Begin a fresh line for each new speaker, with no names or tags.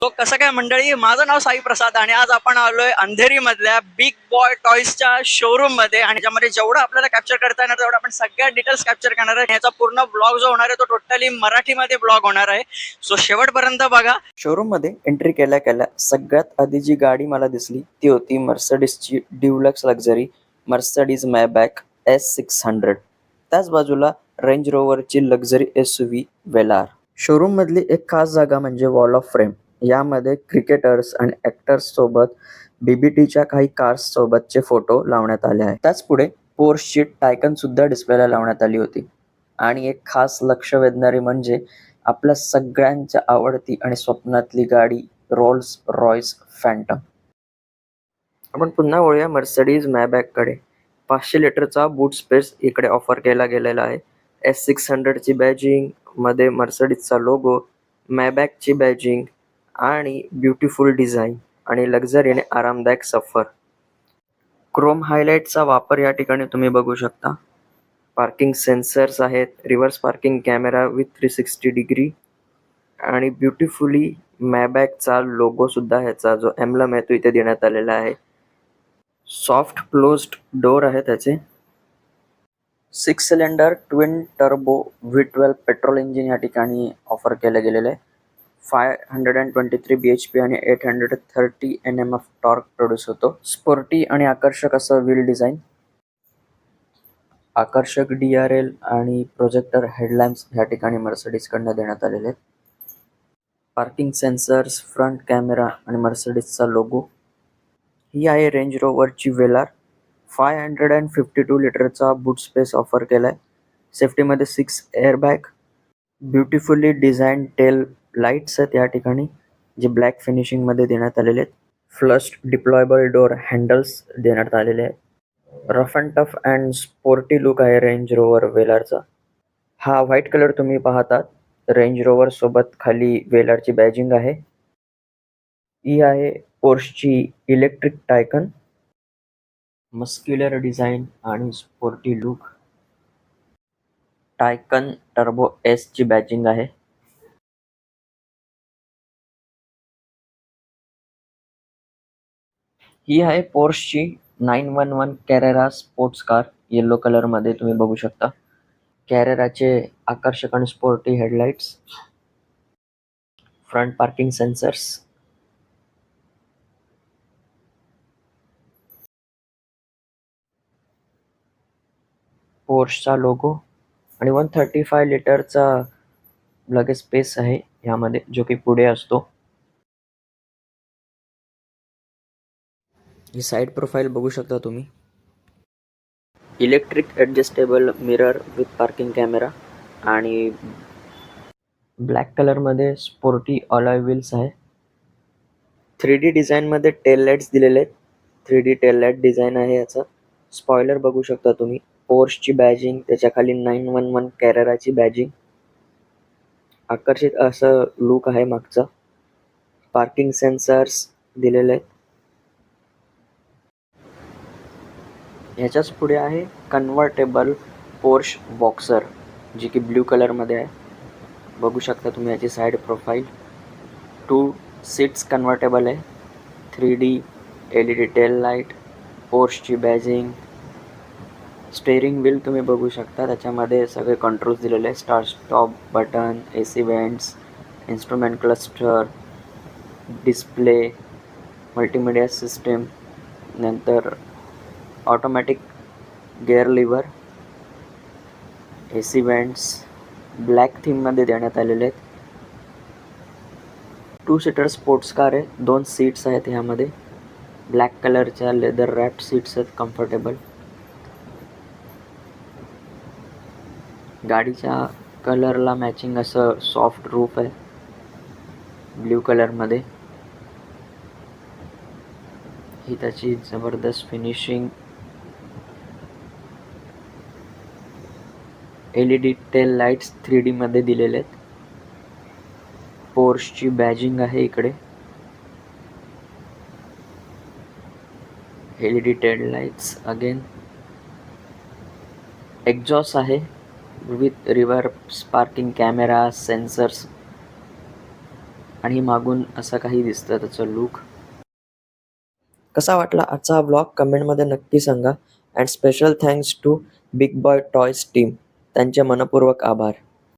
तो कसं काय मंडळी, माझं नाव साई प्रसाद आणि आज आपण आलोय अंधेरी मधल्या बिग बॉय टॉयजच्या शोरूम मध्ये आणि त्याच्यामध्ये जेवढं आपल्याला कॅप्चर करता येणार तेवढं आपण सगळ्या डिटेल्स कॅप्चर करणार आहे. याचा पूर्ण ब्लॉग जो होणार आहे तो टोटली मराठीमध्ये ब्लॉग होणार आहे. सो शेवटपर्यंत बघा.
शोरूम मध्ये एंट्री केल्या केल्या सगळ्यात आधी जी गाडी मला दिसली ती होती मर्सडीजची ड्युलक्स लक्झरी मर्सडीज मॅबॅक S600. त्याच बाजूला रेंज रोवरची लक्झरी SUV वेलार. शोरूम मधली एक खास जागा म्हणजे वॉल ऑफ फ्रेम. यामध्ये क्रिकेटर्स आणि ॲक्टर्स सोबत BBTच्या काही कार्स सोबतचे फोटो लावण्यात आले आहेत. त्याच पुढे पोर्शची टायकन सुद्धा डिस्प्लेला लावण्यात आली होती. आणि एक खास लक्ष वेधणारी म्हणजे आपल्या सगळ्यांच्या आवडती आणि स्वप्नातली गाडी रोल्स रॉयस फॅन्टम. आपण पुन्हा वळूया मर्सडीज मॅबॅककडे. 500 लिटरचा बूट स्पेस इकडे ऑफर केला गेलेला आहे. S600ची बॅजिंग मध्ये मर्सडीजचा लोगो, मॅबॅकची बॅजिंग आणि ब्युटिफुल डिझाईन आणि लक्झरीने आरामदायक सफर. क्रोम हायलाइटचा वापर या ठिकाणी तुम्ही बघू शकता. पार्किंग सेन्सर्स आहेत, reverse parking camera with 360 degree आणि ब्युटिफुली मॅबॅकचा लोगो सुद्धा ह्याचा जो एम्ब्लम आहे तो इथे देण्यात आलेला आहे. सॉफ्ट क्लोज्ड डोर आहे त्याचे. 6 cylinder twin turbo V12 petrol engine या ठिकाणी ऑफर केलं गेलेलं आहे. 523 bhp आणि 830 Nm ऑफ टॉर्क प्रोड्यूस होतो. स्पोर्टी आणि आकर्षक असं व्हील डिझाईन, आकर्षक DRL आणि प्रोजेक्टर हेडलॅम्प्स ह्या ठिकाणी मर्सडीजकडनं देण्यात आलेले आहेत. पार्किंग सेन्सर्स, फ्रंट कॅमेरा आणि मर्सडीजचा लोगो. ही आहे रेंज रोवरची वेलार. 552 लिटरचा बूट स्पेस ऑफर केलाय. सेफ्टीमध्ये 6 airbag, beautifully design tail lights आहेत या ठिकाणी जे ब्लॅक फिनिशिंगमध्ये देण्यात आलेले आहेत. फ्लश डिप्लॉयबल डोअर हँडल्स देण्यात आलेले आहेत. Rough and tough and sporty look आहे रेंज रोवर वेलारचा. हा व्हाईट कलर तुम्ही पाहतात. रेंज रोवर सोबत खाली वेलारची बॅजिंग आहे. ही आहे पोर्शची इलेक्ट्रिक टायकन. मस्क्युलर डिझाईन आणि sporty look. Taycan turbo S ची बॅजिंग आहे. ही आहे पोर्शची 911 Carrera sports car. Yellow colour मध्ये तुम्ही बघू शकता. कॅरेराचे आकर्षक आणि sporty headlights, front parking sensors, पोर्शचा लोगो आणि 135 लिटरचा लगेच स्पेस आहे ह्यामध्ये जो की पुढे असतो. ही साईड प्रोफाईल बघू शकता तुम्ही. Electric adjustable mirror with parking camera आणि ब्लॅक कलरमध्ये स्पोर्टी अलॉय व्हील्स आहे. 3D डिझाईनमध्ये टेल लाईट्स दिलेले आहेत. 3D टेल लाईट डिझाईन आहे याचा. स्पॉयलर बघू शकता तुम्ही. पोर्शची बॅजिंग, त्याच्या खाली 911 कॅरेराची बॅजिंग. आकर्षित असं लुक आहे मागचा. पार्किंग सेन्सर्स दिलेले आहेत. ह्याच्याच पुढे आहे कन्व्हर्टेबल पोर्श बॉक्सर जी की ब्ल्यू कलरमध्ये आहे. बघू शकता तुम्ही याची साईड प्रोफाईल. 2 सीट्स कन्व्हर्टेबल आहे. 3D LED टेल लाईट, पोर्शची बॅजिंग, स्टेअरिंग व्हील तुम्ही बघू शकता. त्याच्यामध्ये सगळे कंट्रोल्स दिलेले आहे. Start stop button, AC vents, instrument cluster, display, multimedia system, नंतर automatic gear lever, AC vents black थीममध्ये देण्यात आलेले आहेत. 2 सीटर स्पोर्ट्स कार आहे. 2 सीट्स आहेत ह्यामध्ये. ब्लॅक कलरच्या लेदर रॅप सीट्स आहेत कम्फर्टेबल. गाडीच्या कलरला मॅचिंग असं सॉफ्ट रूफ आहे ब्ल्यू कलरमध्ये. ही त्याची जबरदस्त finishing. LED tail lights 3D मध्ये दिलेले आहेत. पोर्शची बॅजिंग आहे इकडे. LED tail lights again. Exhaust आहे with reverse parking camera, sensors. आणि मागून असं काही दिसतं त्याचं लुक. कसा वाटला आजचा हा ब्लॉग कमेंटमध्ये नक्की सांगा. And special thanks to Big Boy Toys team. त्यांचे मनपूर्वक आभार.